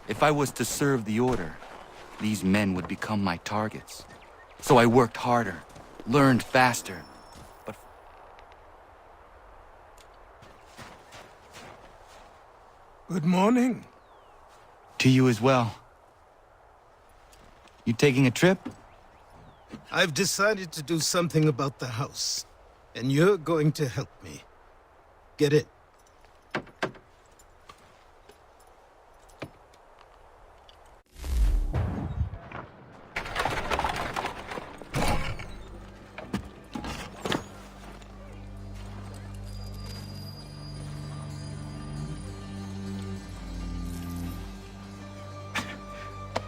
If I was to serve the Order, these men would become my targets. So I worked harder, learned faster, but... Good morning. To you as well. You taking a trip? I've decided to do something about the house, and you're going to help me. Get it?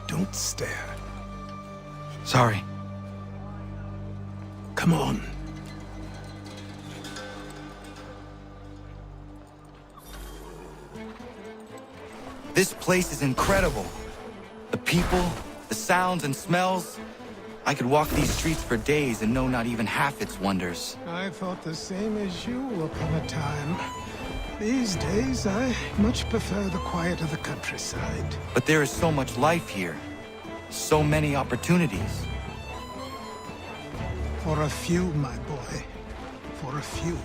Don't stare. Sorry. Come on. This place is incredible. The people, the sounds and smells. I could walk these streets for days and know not even half its wonders. I thought the same as you upon a time. These days, I much prefer the quiet of the countryside. But there is so much life here. So many opportunities. For a few, my boy. For a few.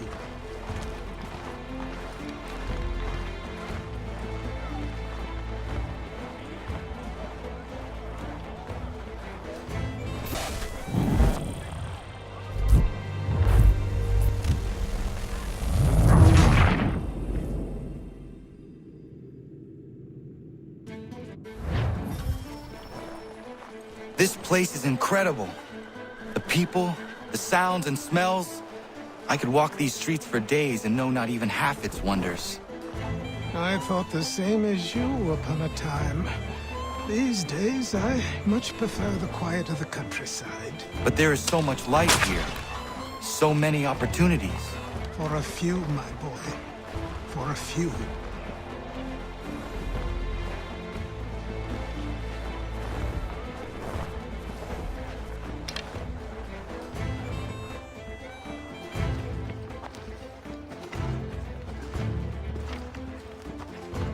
This place is incredible. The people, the sounds and smells. I could walk these streets for days and know not even half its wonders. I thought the same as you upon a time. These days, I much prefer the quiet of the countryside. But there is so much life here. So many opportunities. For a few, my boy. For a few.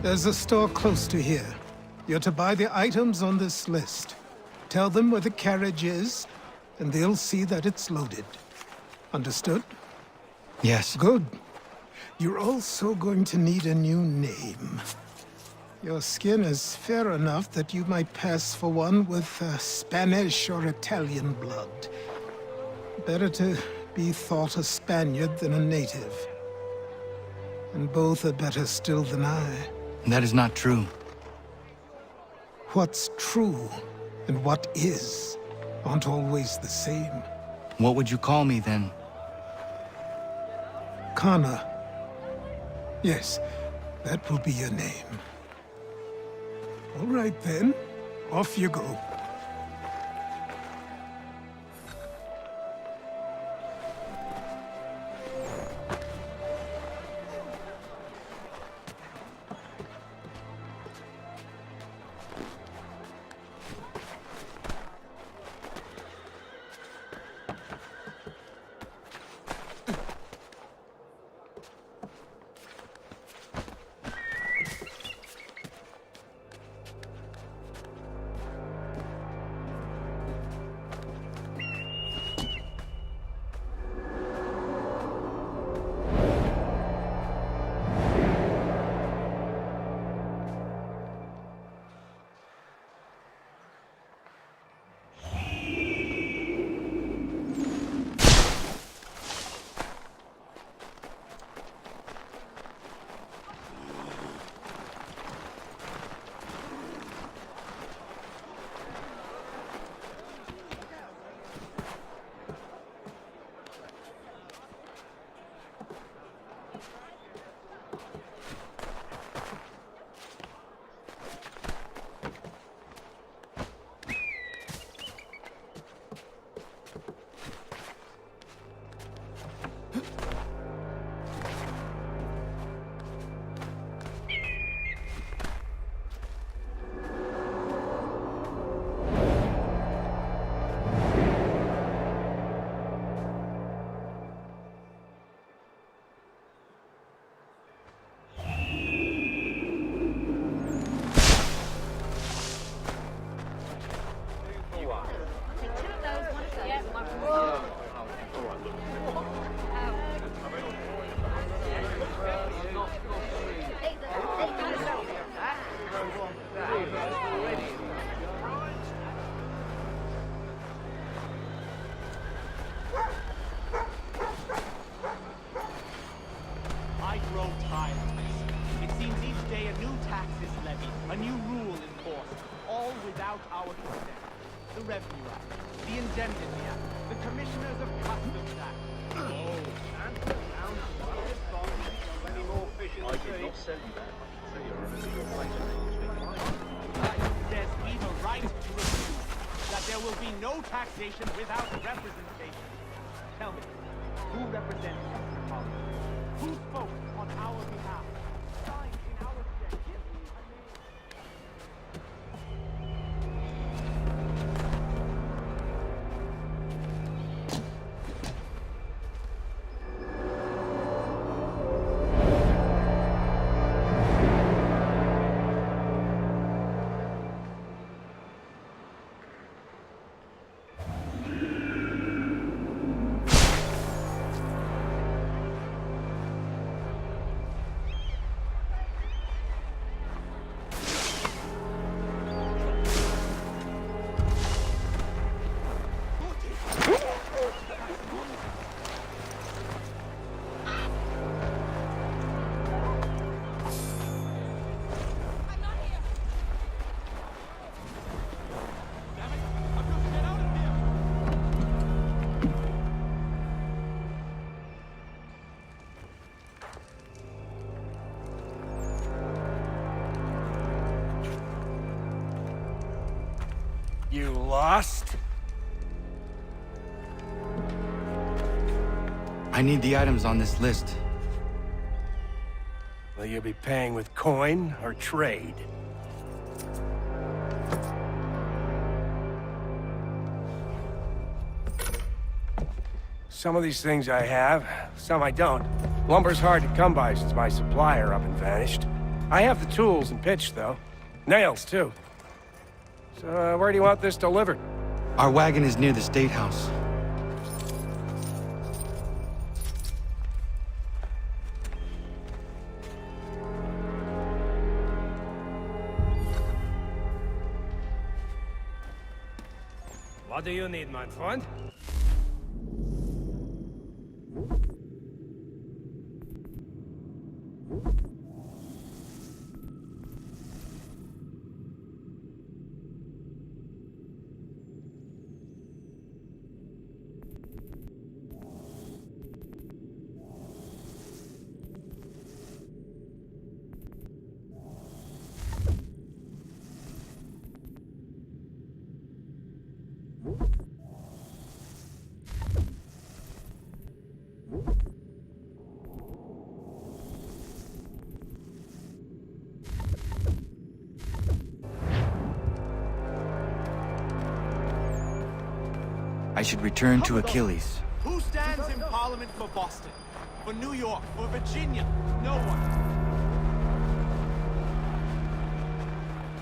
There's a store close to here. You're to buy the items on this list. Tell them where the carriage is, and they'll see that it's loaded. Understood? Yes. Good. You're also going to need a new name. Your skin is fair enough that you might pass for one with Spanish or Italian blood. Better to be thought a Spaniard than a native. And both are better still than I. That is not true. What's true and what is aren't always the same. What would you call me then? Kana. Yes, that will be your name. All right then, off you go. without our consent. The Revenue Act, the Indemnity Act, the Commissioners of Customs Act. Oh, and around this song, many more fish in the sea. I did not sell you that. So you're a legal There's either right to refuse, that there will be no taxation without representation. Tell me, who represents us in Parliament? Who spoke on our behalf? Signed in our stead? Give me a name. You lost? I need the items on this list. Will you be paying with coin or trade? Some of these things I have, some I don't. Lumber's hard to come by since my supplier up and vanished. I have the tools and pitch, though. Nails, too. So, where do you want this delivered? Our wagon is near the State House. What do you need, my friend? I should return to Achilles. Who stands in Parliament for Boston? For New York? For Virginia? No one.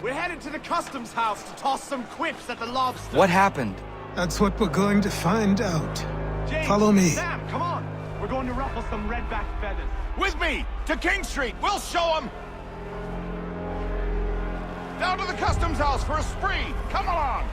We're headed to the Customs House to toss some quips at the lobster. What happened? That's what we're going to find out. James, Follow me. Sam, come on. We're going to ruffle some redback feathers. With me! To King Street! We'll show them! Down to the Customs House for a spree! Come along!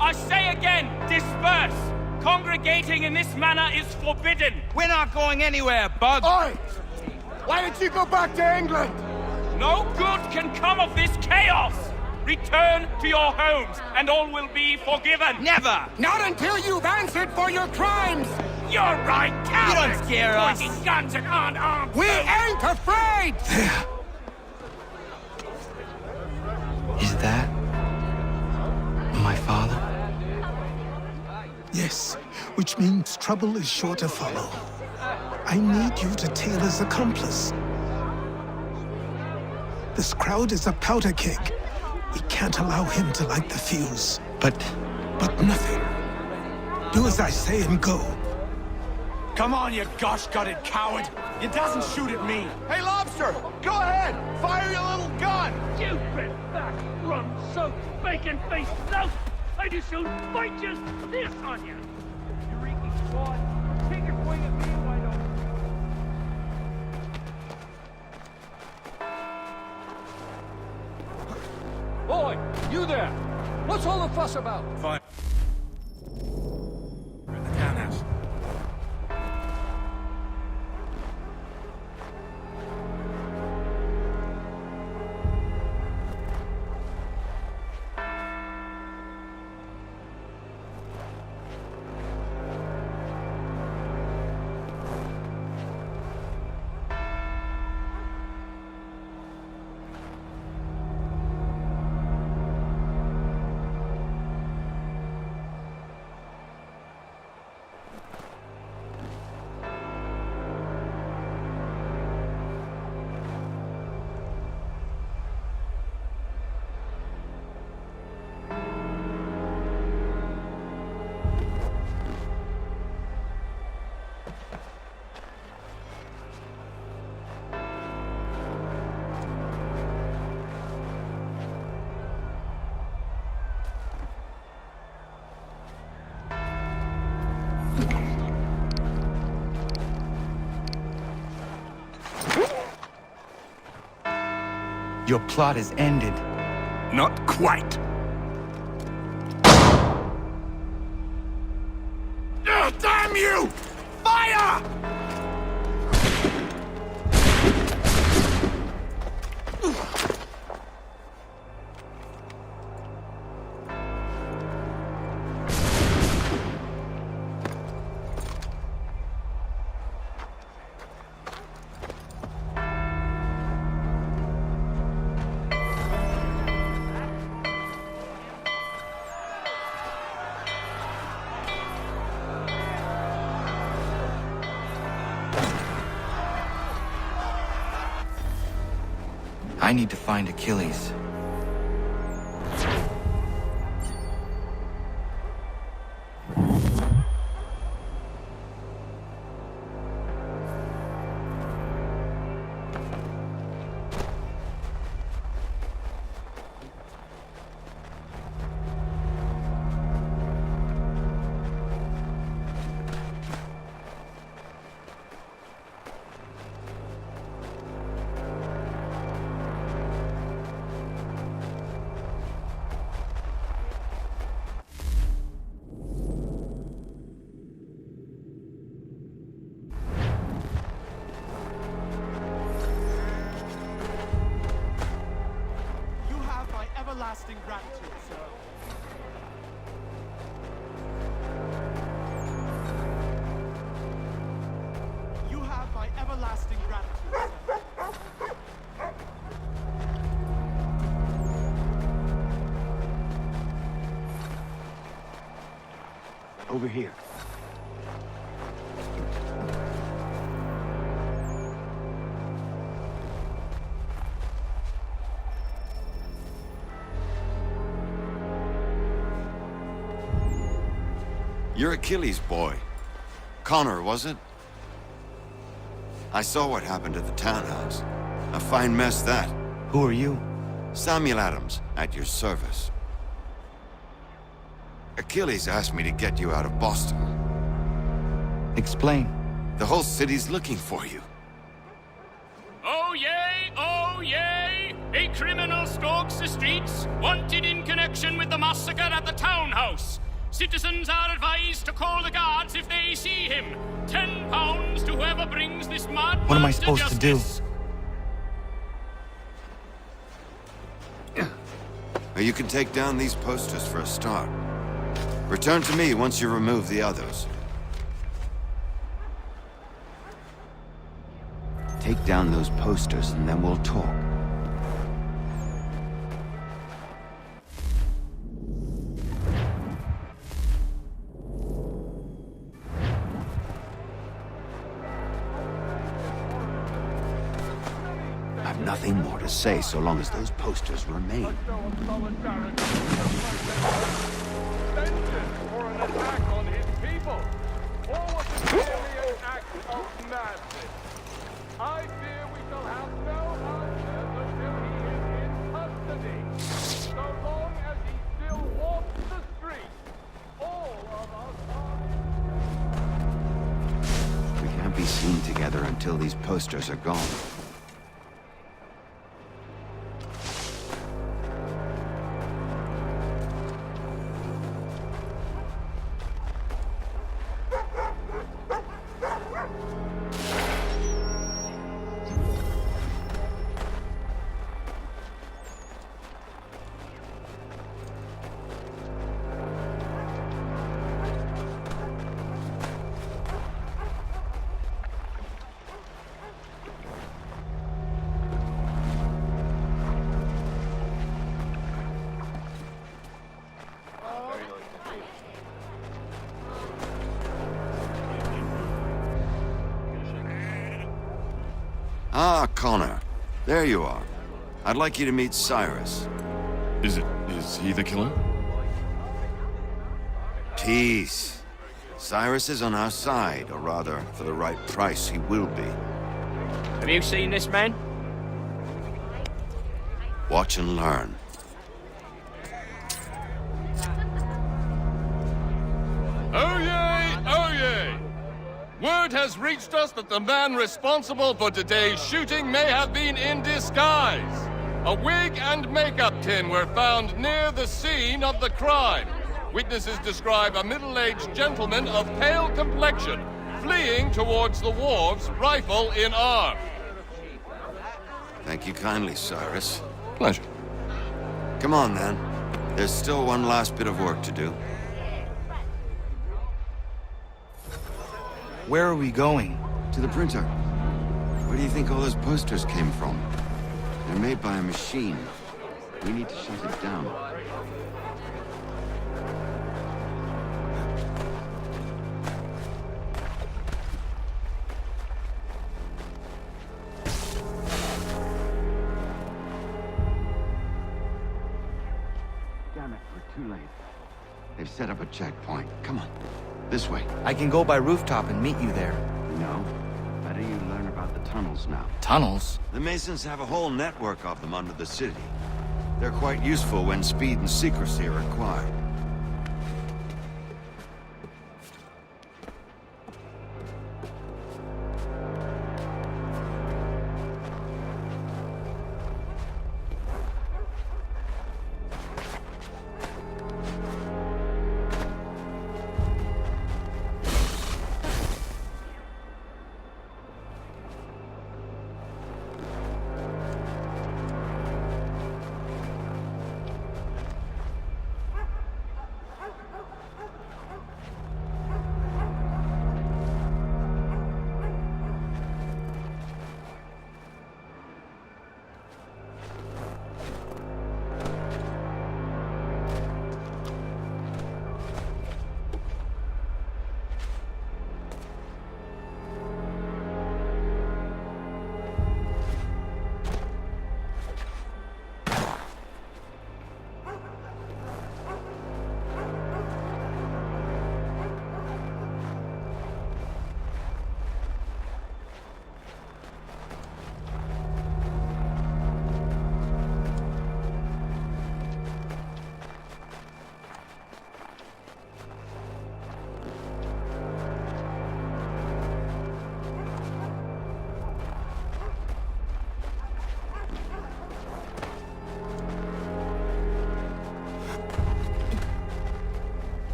I say again, disperse! Congregating in this manner is forbidden! We're not going anywhere, Bug! Oi! Why didn't you go back to England? No good can come of this chaos! Return to your homes, and all will be forgiven! Never! Not until you've answered for your crimes! You're right, cowards! You don't scare us. Pointing guns at unarmed We folk. ain't afraid! There. Is that my father? Yes, which means trouble is sure to follow. I need you to tail his accomplice. This crowd is a powder keg. We can't allow him to light the fuse. But nothing. Do as I say and go. Come on, you gosh-gutted coward. You doesn't shoot at me. Hey, Lobster! Go ahead! Fire your little gun! You red-back, rum-soaked, bacon-faced lout! I just soon fight just this on you! You reeking fraud! Take your swing at me, why don't You there! What's all the fuss about? Fine. We're in the townhouse. Your plot is ended. Not quite. Damn you! Fire! I need to find Achilles. Everlasting gratitude, sir. You have my everlasting gratitude, sir. Over here. You're Achilles' boy. Connor, was it? I saw what happened at the townhouse. A fine mess, that. Who are you? Samuel Adams, at your service. Achilles asked me to get you out of Boston. Explain. The whole city's looking for you. Oh yay, oh yay! A criminal stalks the streets, wanted in connection with the massacre at the townhouse. Citizens are advised to call the guards if they see him. £10 to whoever brings this mad What am I man supposed to do? justice. Well, you can take down these posters for a start. Return to me once you remove the others. Take down those posters and then we'll talk. I've nothing more to say so long as those posters remain. For an attack on his people. Or was it merely an act of madness? I fear we shall have no answers until he is in custody. So long as he still walks the streets, all of us are... We can't be seen together until these posters are gone. Ah, Connor. There you are. I'd like you to meet Cyrus. Is he the killer? Peace. Cyrus is on our side, or rather, for the right price, he will be. Have you seen this man? Watch and learn. Oh yay! Oh yay! Word has reached us that the man responsible for today's shooting may have been in disguise. A wig and makeup tin were found near the scene of the crime. Witnesses describe a middle-aged gentleman of pale complexion fleeing towards the wharves, rifle in arm. Thank you kindly, Cyrus. Pleasure. Come on, then. There's still one last bit of work to do. Where are we going? To the printer. Where do you think all those posters came from? They're made by a machine. We need to shut it down. Damn it, we're too late. They've set up a checkpoint. Come on. This way. I can go by rooftop and meet you there. No. Better you learn about the tunnels now. Tunnels? The Masons have a whole network of them under the city. They're quite useful when speed and secrecy are required.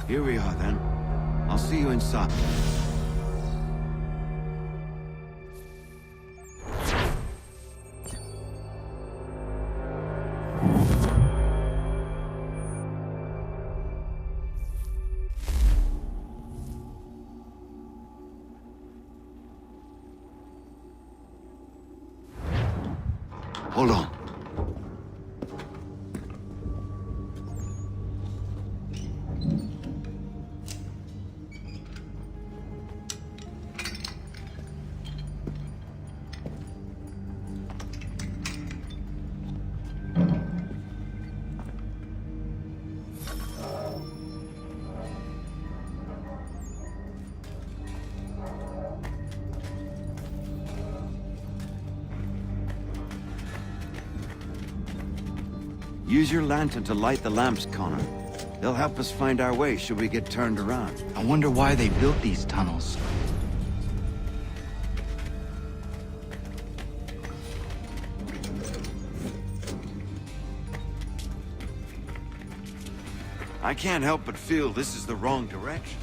Here we are, then. I'll see you inside. Hold on. Use your lantern to light the lamps, Connor. They'll help us find our way should we get turned around. I wonder why they built these tunnels. I can't help but feel this is the wrong direction.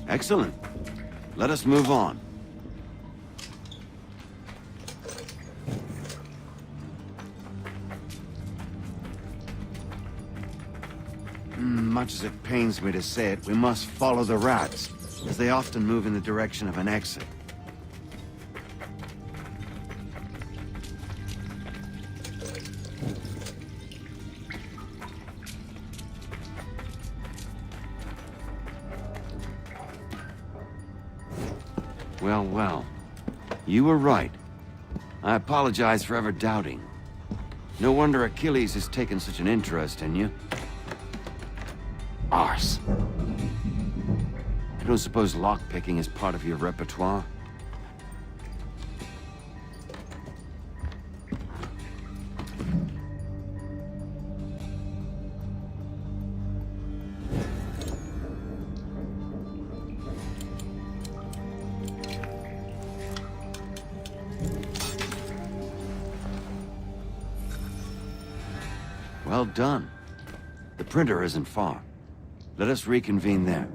Excellent. Let us move on. Much as it pains me to say it, we must follow the rats, as they often move in the direction of an exit. Well, well. You were right. I apologize for ever doubting. No wonder Achilles has taken such an interest in you. Arse. I don't suppose lockpicking is part of your repertoire? Well done. The printer isn't far. Let us reconvene there.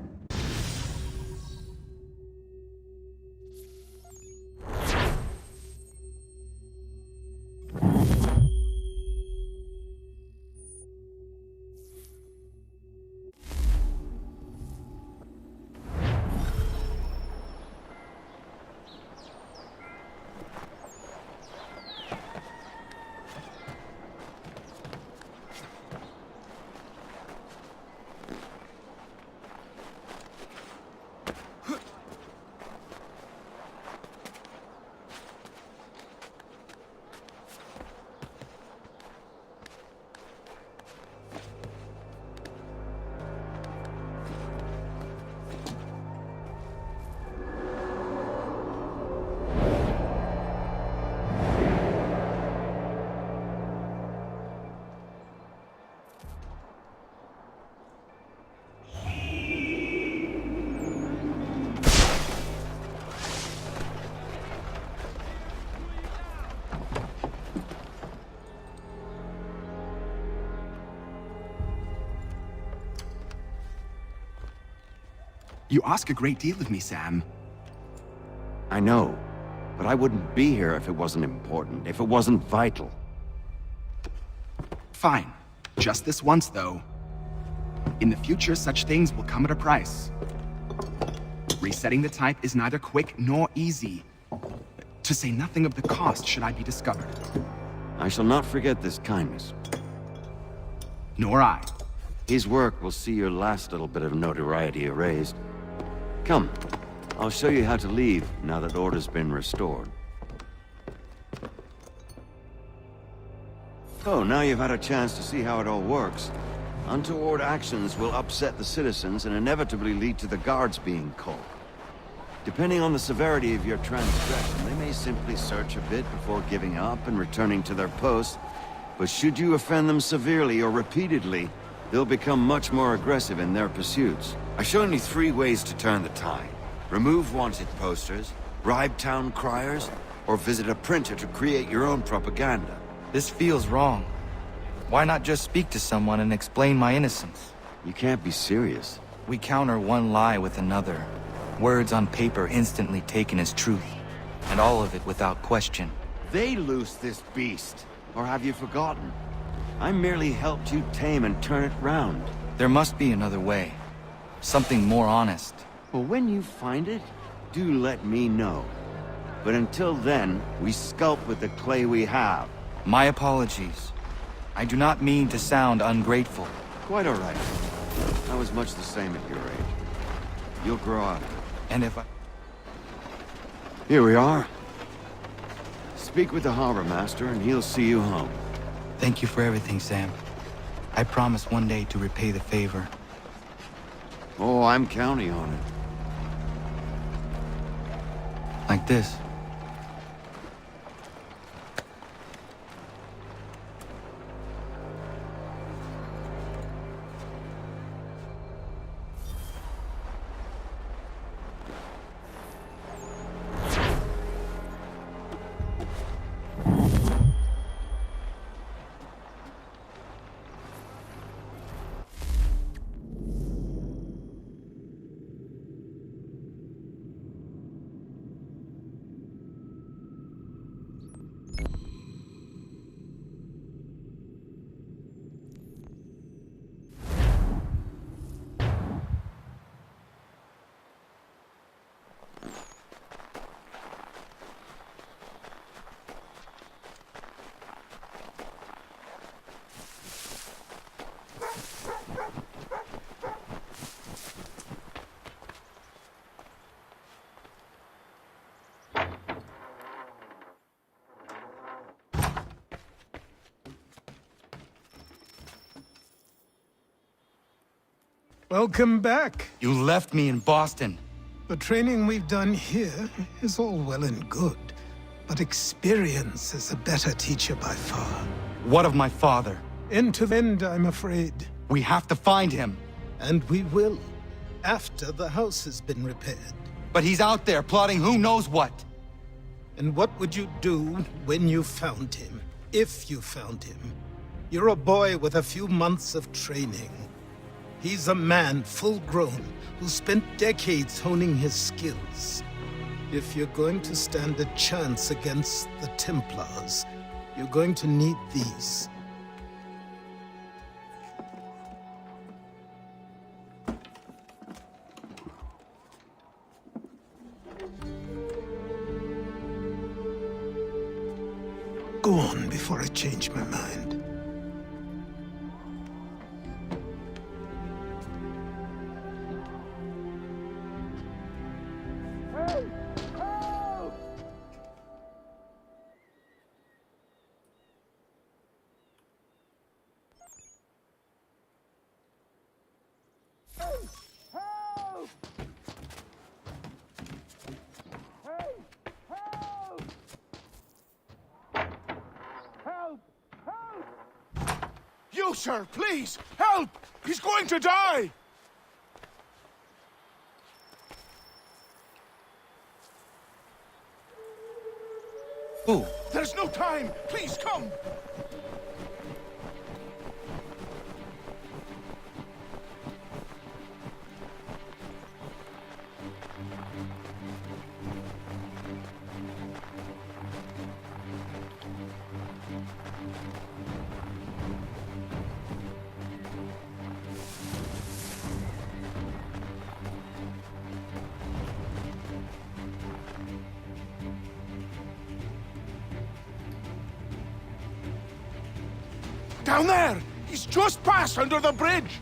You ask a great deal of me, Sam. I know, but I wouldn't be here if it wasn't important, if it wasn't vital. Fine. Just this once, though. In the future, such things will come at a price. Resetting the type is neither quick nor easy. To say nothing of the cost should I be discovered. I shall not forget this kindness. Nor I. His work will see your last little bit of notoriety erased. Come, I'll show you how to leave now that order's been restored. So, now you've had a chance to see how it all works. Untoward actions will upset the citizens and inevitably lead to the guards being called. Depending on the severity of your transgression, they may simply search a bit before giving up and returning to their posts. But should you offend them severely or repeatedly, they'll become much more aggressive in their pursuits. I've shown you 3 ways to turn the tide. Remove wanted posters, bribe town criers, or visit a printer to create your own propaganda. This feels wrong. Why not just speak to someone and explain my innocence? You can't be serious. We counter one lie with another. Words on paper instantly taken as truth. And all of it without question. They loose this beast. Or have you forgotten? I merely helped you tame and turn it round. There must be another way. Something more honest. Well, when you find it, do let me know. But until then, we sculpt with the clay we have. My apologies. I do not mean to sound ungrateful. Quite all right. I was much the same at your age. You'll grow out of it. And if I... Here we are. Speak with the harbor master and he'll see you home. Thank you for everything, Sam. I promise one day to repay the favor. Oh, I'm counting on it. Like this. Welcome back. You left me in Boston. The training we've done here is all well and good, but experience is a better teacher by far. What of my father? Into the end, I'm afraid. We have to find him. And we will, after the house has been repaired. But he's out there plotting who knows what. And what would you do when you found him? If you found him? You're a boy with a few months of training. He's a man full grown who spent decades honing his skills. If you're going to stand a chance against the Templars, you're going to need these. Go on before I change my mind. You, sir, please! Help! He's going to die! Who? There's no time! Please, come! Down there! He's just passed under the bridge!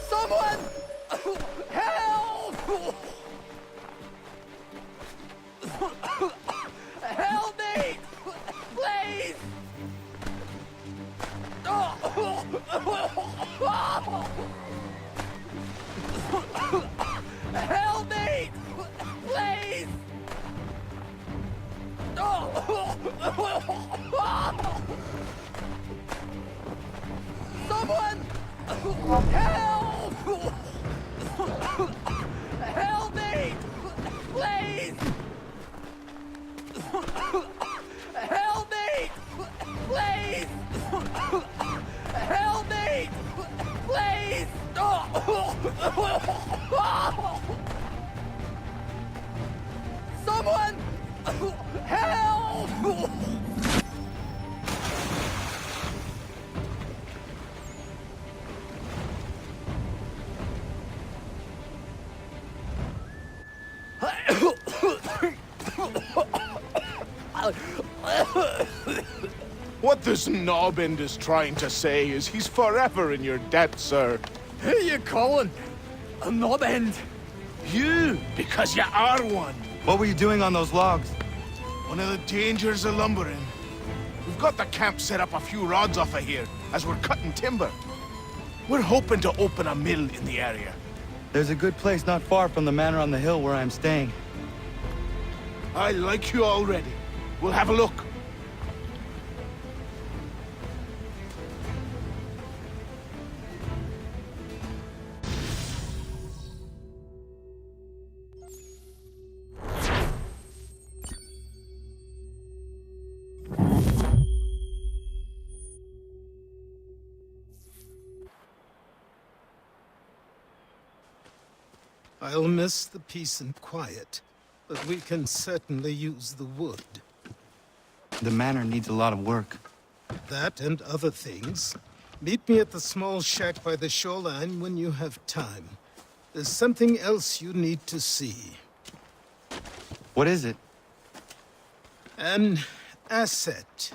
Someone! Help! Help me! Please! Help me! Please! Someone! Help! What this knobbend is trying to say is he's forever in your debt, sir. Who you calling? A knob end? You, because you are one. What were you doing on those logs? One of the dangers of lumbering. We've got the camp set up a few rods off of here, as we're cutting timber. We're hoping to open a mill in the area. There's a good place not far from the manor on the hill where I'm staying. I like you already. We'll have a look. I'll miss the peace and quiet, but we can certainly use the wood. The manor needs a lot of work. That and other things. Meet me at the small shack by the shoreline when you have time. There's something else you need to see. What is it? An asset.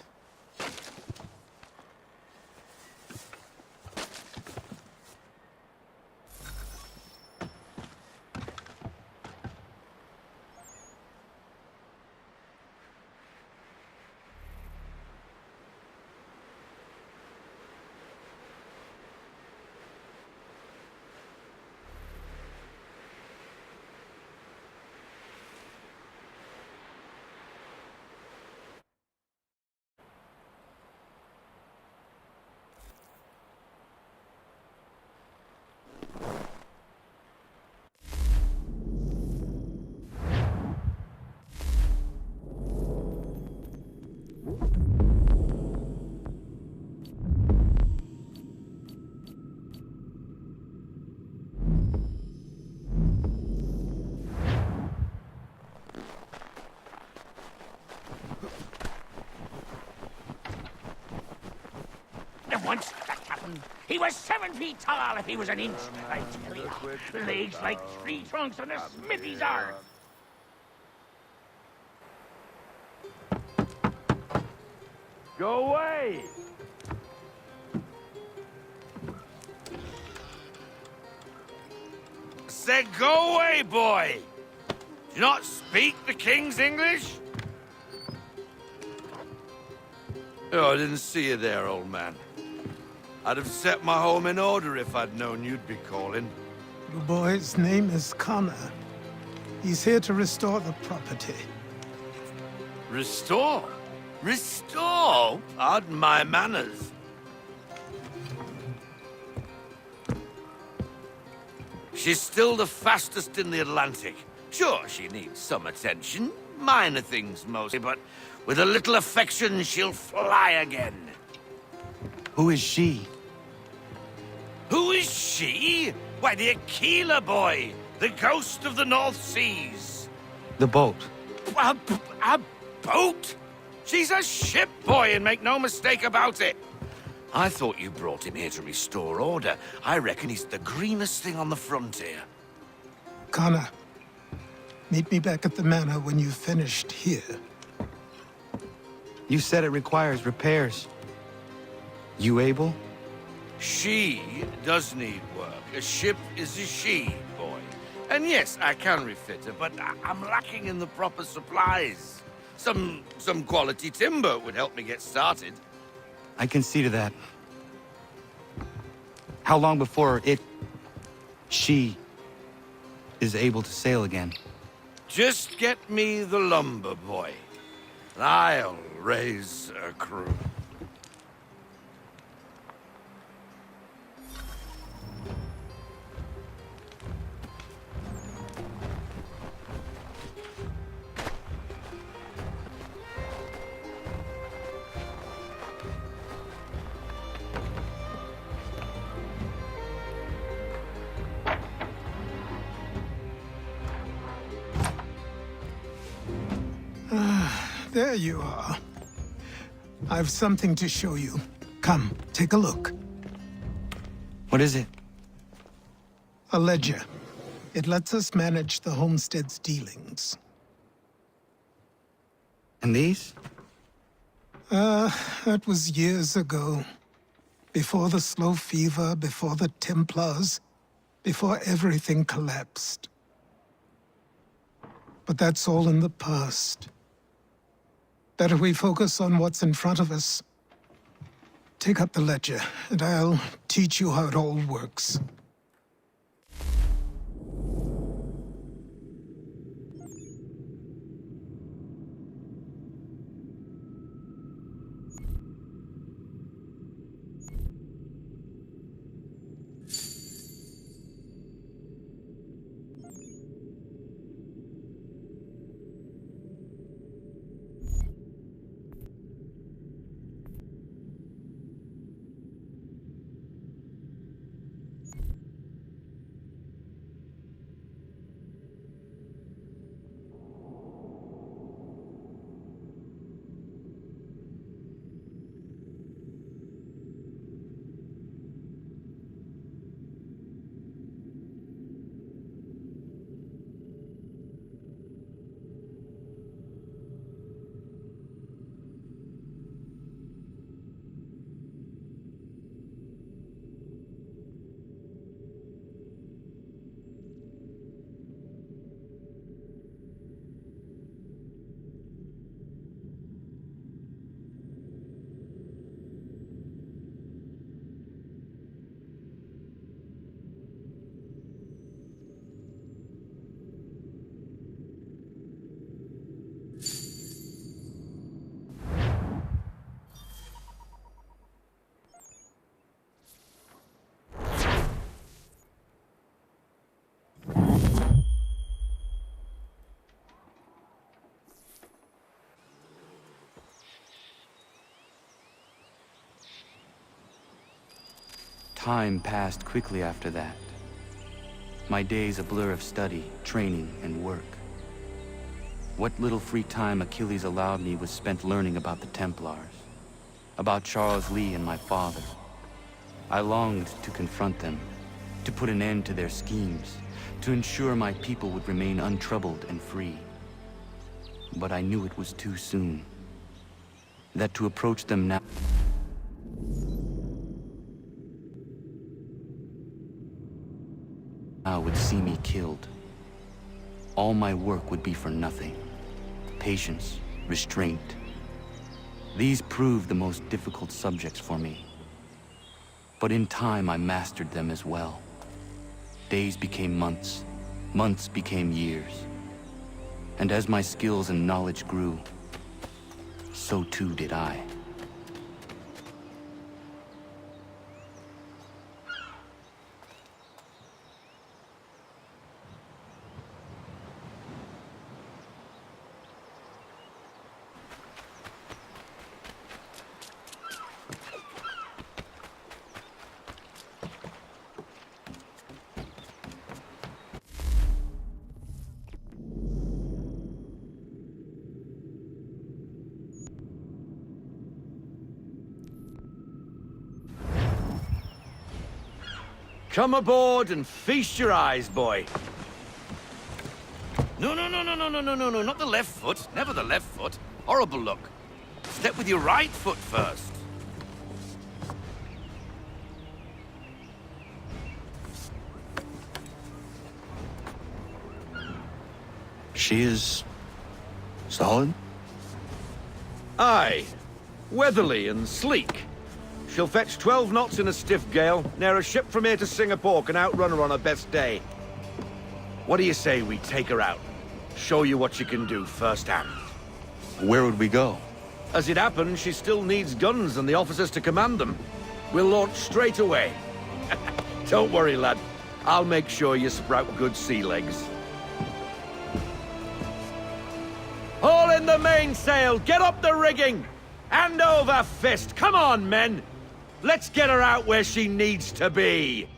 Once that happened, he was 7 feet tall if he was an inch, I tell you. Legs like tree trunks and a smithy's arm. Go away! Said go away, boy! Do you not speak the King's English? Oh, I didn't see you there, old man. I'd have set my home in order if I'd known you'd be calling. The boy's name is Connor. He's here to restore the property. Restore? Restore? Pardon my manners. She's still the fastest in the Atlantic. Sure, she needs some attention. Minor things mostly, but with a little affection, she'll fly again. Who is she? Who is she? Why, the Aquila boy, the ghost of the North Seas. The boat. A boat? She's a ship, boy, and make no mistake about it. I thought you brought him here to restore order. I reckon he's the greenest thing on the frontier. Connor, meet me back at the manor when you've finished here. You said it requires repairs. You able? She does need work. A ship is a she, boy. And yes, I can refit her, but I'm lacking in the proper supplies. Some quality timber would help me get started. I can see to that. How long before she is able to sail again? Just get me the lumber, boy. And I'll raise a crew. There you are. I've something to show you. Come, take a look. What is it? A ledger. It lets us manage the homestead's dealings. And these? That was years ago. Before the slow fever, before the Templars, before everything collapsed. But that's all in the past. Better we focus on what's in front of us. Take up the ledger, and I'll teach you how it all works. Time passed quickly after that. My days a blur of study, training, and work. What little free time Achilles allowed me was spent learning about the Templars, about Charles Lee and my father. I longed to confront them, to put an end to their schemes, to ensure my people would remain untroubled and free. But I knew it was too soon, that to approach them now would see me killed. All my work would be for nothing. Patience, restraint. These proved the most difficult subjects for me. But in time I mastered them as well. Days became months, months became years. And as my skills and knowledge grew, so too did I. Come aboard and feast your eyes, boy. No, not the left foot. Never the left foot. Horrible look. Step with your right foot first. She is solid? Aye. Weatherly and sleek. She'll fetch 12 knots in a stiff gale, ne'er a ship from here to Singapore can outrun her on her best day. What do you say we take her out? Show you what she can do firsthand. Where would we go? As it happens, she still needs guns and the officers to command them. We'll launch straight away. Don't worry, lad. I'll make sure you sprout good sea legs. Haul in the mainsail! Get up the rigging! Hand over fist! Come on, men! Let's get her out where she needs to be!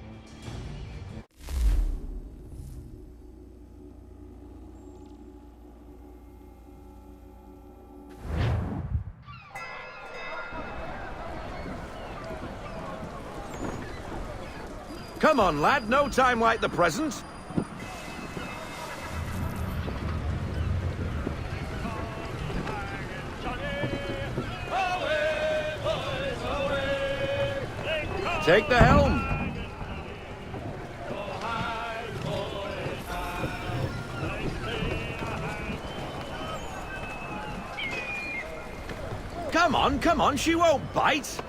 Come on, lad, no time like the present. Take the helm. Come on, she won't bite.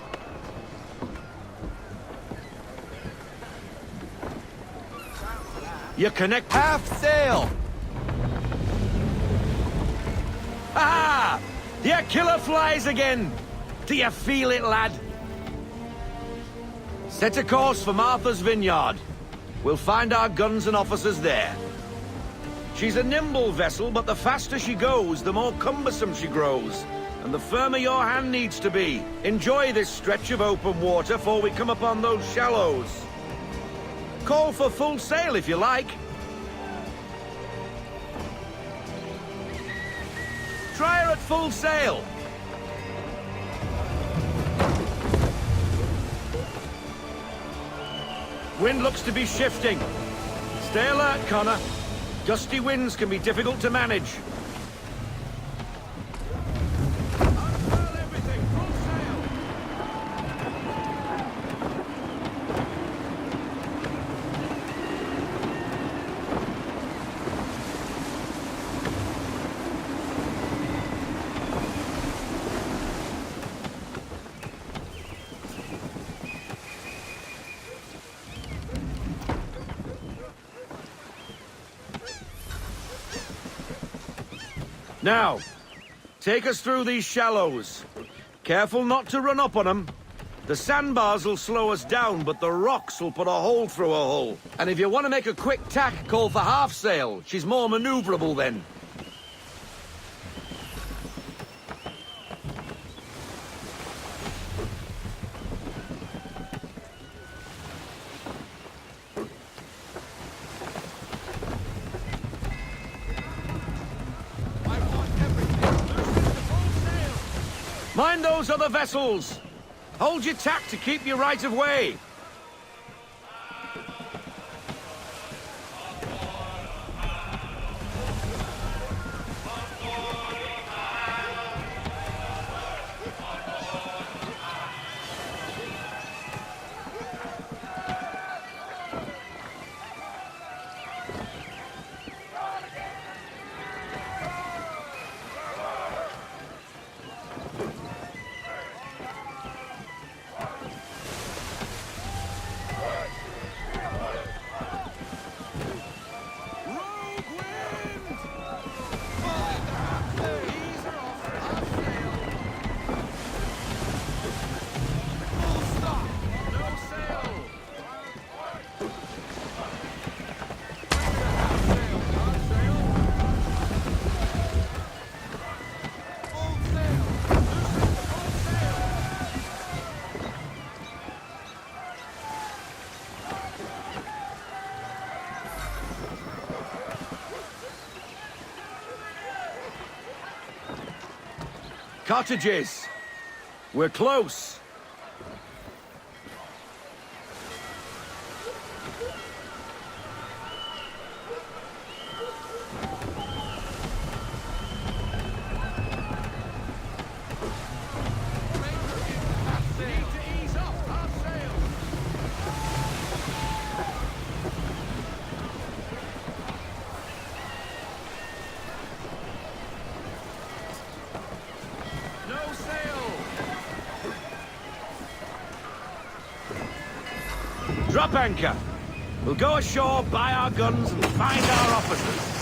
You connect half sail. Ah! Your killer flies again. Do you feel it, lad? Set a course for Martha's Vineyard. We'll find our guns and officers there. She's a nimble vessel, but the faster she goes, the more cumbersome she grows. And the firmer your hand needs to be. Enjoy this stretch of open water before we come upon those shallows. Call for full sail if you like. Try her at full sail. Wind looks to be shifting. Stay alert, Connor. Gusty winds can be difficult to manage. Now, take us through these shallows. Careful not to run up on them. The sandbars will slow us down, but the rocks will put a hole through a hull. And if you want to make a quick tack, call for half sail. She's more maneuverable then. Mind those other vessels! Hold your tack to keep your right of way! Cottages! We're close! Drop anchor. We'll go ashore, buy our guns, and find our officers.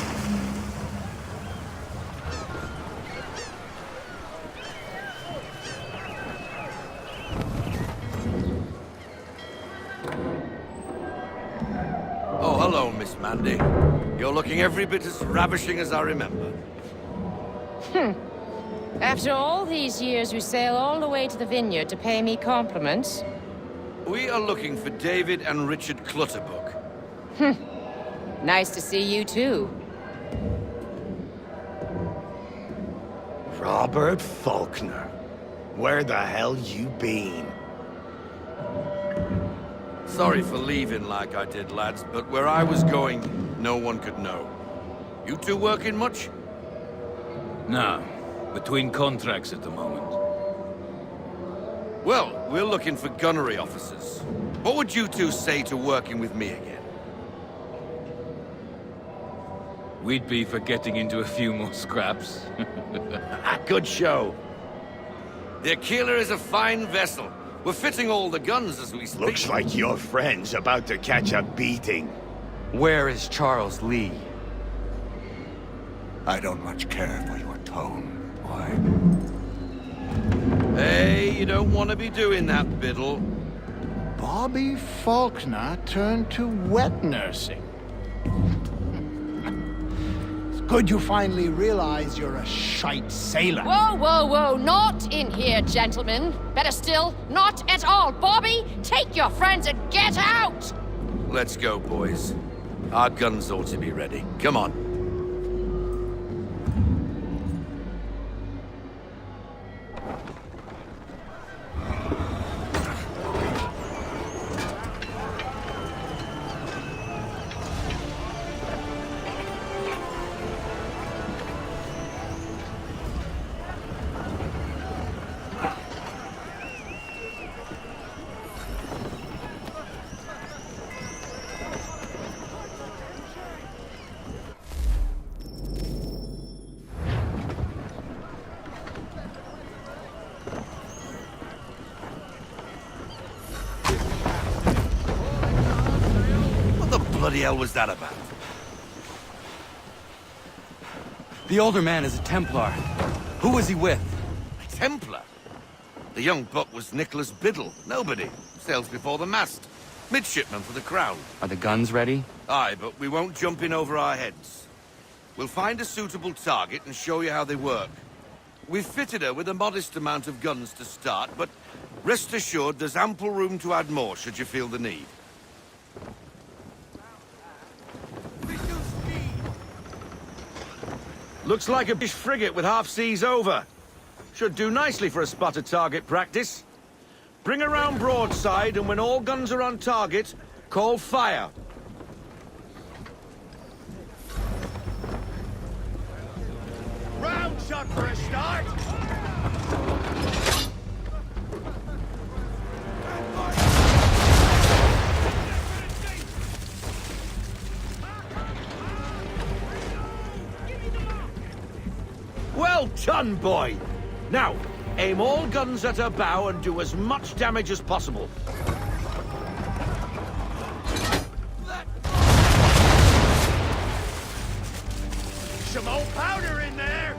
Oh, hello, Miss Mandy. You're looking every bit as ravishing as I remember. After all these years, you sail all the way to the vineyard to pay me compliments? We are looking for David and Richard Clutterbuck. Nice to see you, too. Robert Faulkner. Where the hell you been? Sorry for leaving like I did, lads, but where I was going, no one could know. You two working much? No. Between contracts at the moment. Well, we're looking for gunnery officers. What would you two say to working with me again? We'd be for getting into a few more scraps. Good show. The Aquila is a fine vessel. We're fitting all the guns as we speak. Looks like your friend's about to catch a beating. Where is Charles Lee? I don't much care for your tone, boy. Hey, you don't want to be doing that, Biddle. Bobby Faulkner turned to wet nursing. It's good you finally realize you're a shite sailor. Whoa, whoa, whoa, not in here, gentlemen. Better still, not at all. Bobby, take your friends and get out! Let's go, boys. Our guns ought to be ready. Come on. What the bloody hell was that about? The older man is a Templar. Who was he with? A Templar? The young buck was Nicholas Biddle. Nobody. Sails before the mast. Midshipman for the Crown. Are the guns ready? Aye, but we won't jump in over our heads. We'll find a suitable target and show you how they work. We've fitted her with a modest amount of guns to start, but rest assured there's ample room to add more should you feel the need. Looks like a British frigate with half seas over. Should do nicely for a spotted target practice. Bring her round broadside, and when all guns are on target, call fire. Round shot for a start! Well done, boy! Now, aim all guns at her bow and do as much damage as possible. Some old powder in there!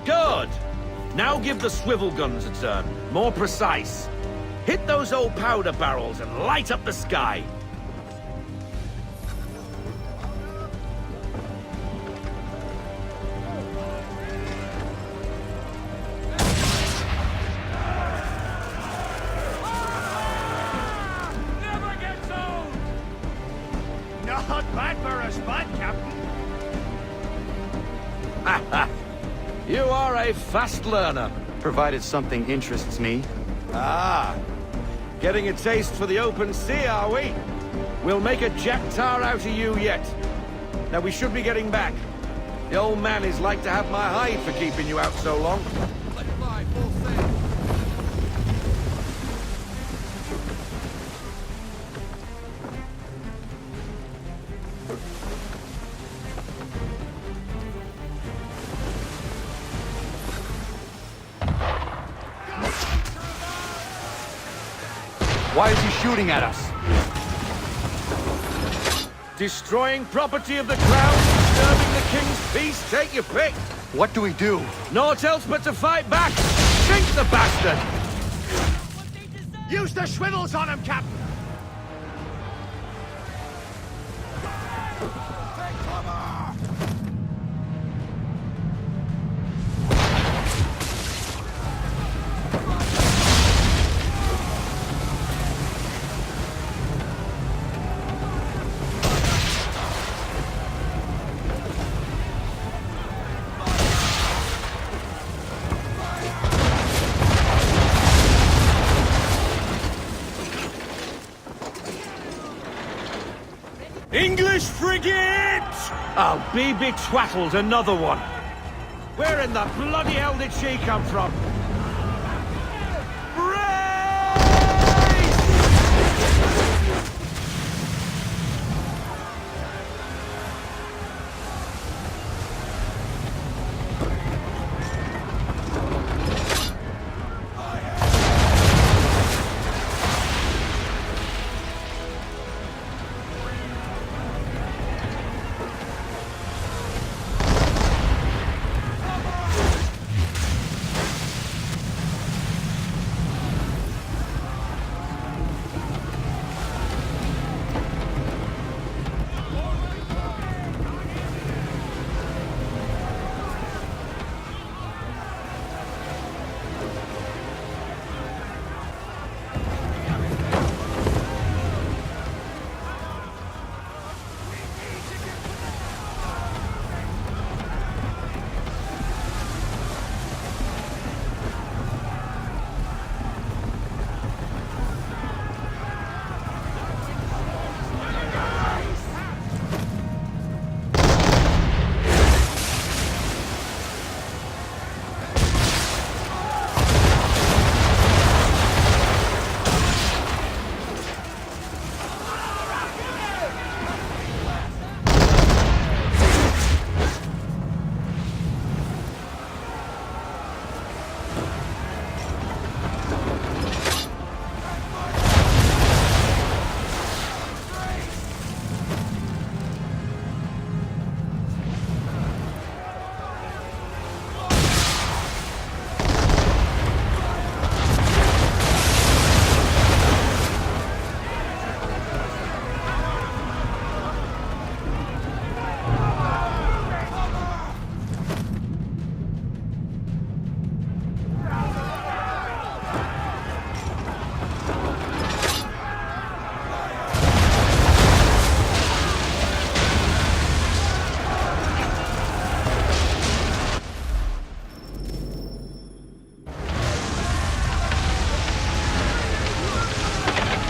Good! Now give the swivel guns a turn. More precise. Hit those old powder barrels and light up the sky. Not bad for a spot, Captain. You are a fast learner. Provided something interests me. Ah, getting a taste for the open sea, are we? We'll make a jack tar out of you yet. Now we should be getting back. The old man is like to have my hide for keeping you out so long. Why is he shooting at us? Destroying property of the crown, disturbing the king's peace, take your pick. What do we do? Naught else but to fight back. Sink the bastard! Use the swivels on him, Captain! I'll be betwattled another one. Where in the bloody hell did she come from?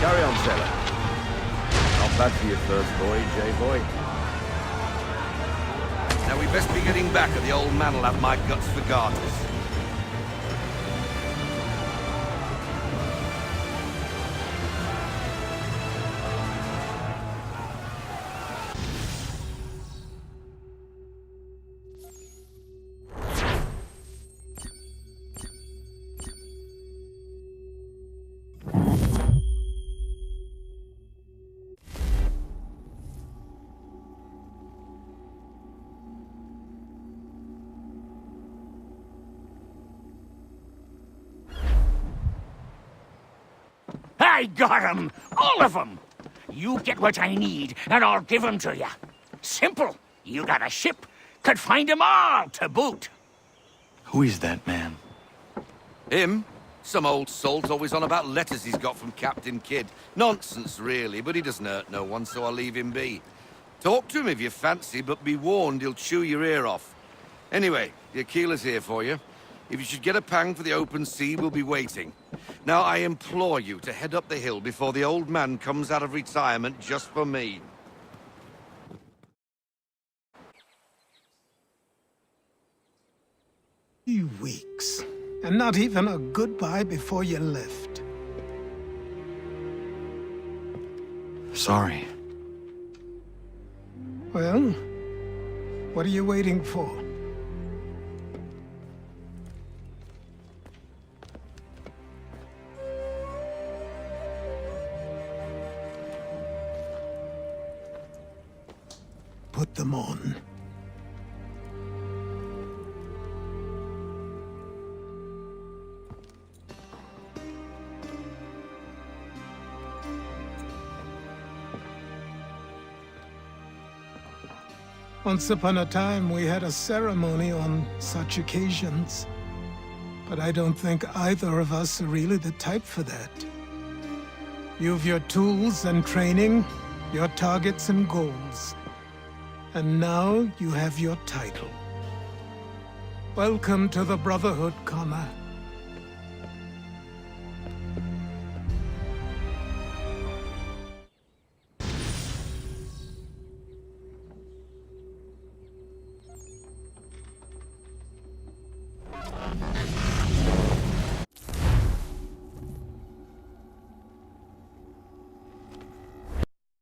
Carry on, sailor. Not bad for your first voyage, eh, boy? Now we best be getting back, or the old man'll have my guts for garters. I got 'em! All of 'em! You get what I need, and I'll give 'em to you. Simple. You got a ship, could find 'em all to boot. Who is that man? Him? Some old salt always on about letters he's got from Captain Kidd. Nonsense, really, but he doesn't hurt no one, so I'll leave him be. Talk to him if you fancy, but be warned he'll chew your ear off. Anyway, the Aquila's here for you. If you should get a pang for the open sea, we'll be waiting. Now, I implore you to head up the hill before the old man comes out of retirement just for me. 3 weeks, and not even a goodbye before you left. Sorry. Well, what are you waiting for? Put them on. Once upon a time, we had a ceremony on such occasions. But I don't think either of us are really the type for that. You've your tools and training, your targets and goals. And now you have your title. Welcome to the Brotherhood, Connor.